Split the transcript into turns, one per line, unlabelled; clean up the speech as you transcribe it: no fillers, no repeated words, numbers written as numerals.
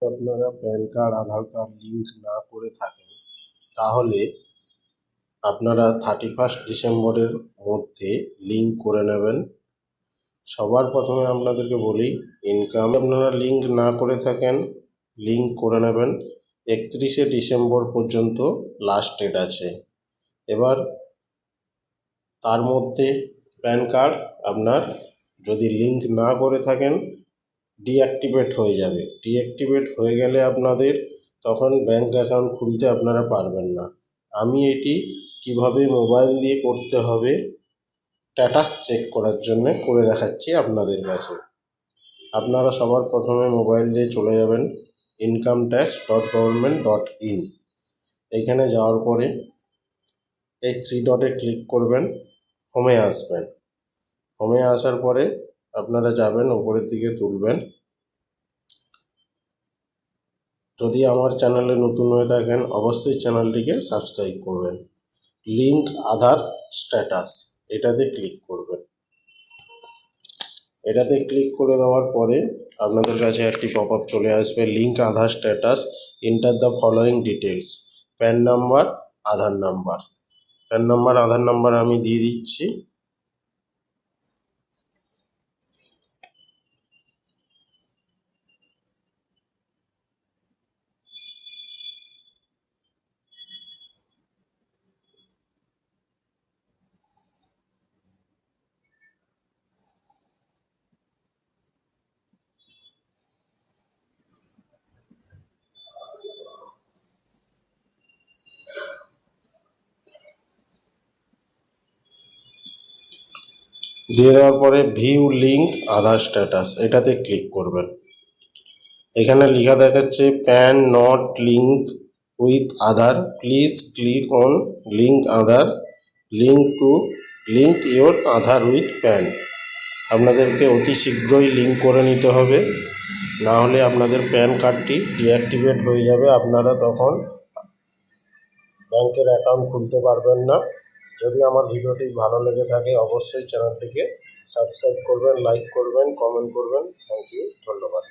আপনারা pan card আধার card link না করে থাকেন তাহলে আপনারা 31 ডিসেম্বরের মধ্যে লিঙ্ক করে নেবেন। সবার প্রথমে আপনাদেরকে বলি, ইনকাম আপনারা লিঙ্ক না করে থাকেন লিঙ্ক করে নেবেন। 31 ডিসেম্বর পর্যন্ত লাস্ট ডেট আছে। এবার তার মধ্যে প্যান কার্ড আপনার যদি লিঙ্ক না করে থাকেন ডিঅ্যাক্টিভেট হয়ে যাবে। ডিঅ্যাক্টিভেট হয়ে গেলে আপনাদের তখন ব্যাংক অ্যাকাউন্ট খুলতে আপনারা পারবেন না। আমি এটি কিভাবে মোবাইল দিয়ে করতে হবে স্ট্যাটাস চেক করার জন্য করে দেখাচ্ছি আপনাদের কাছে। আপনারা সবার প্রথমে মোবাইল দিয়ে চলে যাবেন incometax.government.in। এইখানে যাওয়ার পরে এই 3 ডটে ক্লিক করবেন, হোমে আসবেন। হোমে আসার পরে আপনারা যাবেন উপরের দিকে তুলবেন। যদি আমার চ্যানেলে নতুন হয়ে থাকেন অবশ্যই চ্যানেলটিকে সাবস্ক্রাইব করবেন। লিঙ্ক আধার স্ট্যাটাস এটাতে ক্লিক করবেন। এটাতে ক্লিক করে দেওয়ার পরে আপনাদের কাছে একটি পপ আপ চলে আসবে, link Aadhaar status, enter the following details. Pan number, Aadhaar number. Pan number Aadhaar number আমি দিয়ে দিচ্ছি। দিয়ে দেওয়ার পরে ভিউ লিঙ্ক আধার স্ট্যাটাস এটাতে ক্লিক করবেন। এখানে লেখা দেখাচ্ছে pan not link with Aadhaar, please click on link Aadhaar, link your Aadhaar with pan. আপনাদেরকে অতি শীঘ্রই লিঙ্ক করে নিতে হবে, না হলে আপনাদের প্যান কার্ডটি ডিঅ্যাক্টিভেট হয়ে যাবে। আপনারা তখন ব্যাংকের অ্যাকাউন্ট খুলতে পারবেন না। যদি আমার ভিডিওটি ভালো লেগে থাকে অবশ্যই চ্যানেলটিকে সাবস্ক্রাইব করবেন, লাইক করবেন, কমেন্ট করবেন। থ্যাংক ইউ, ধন্যবাদ।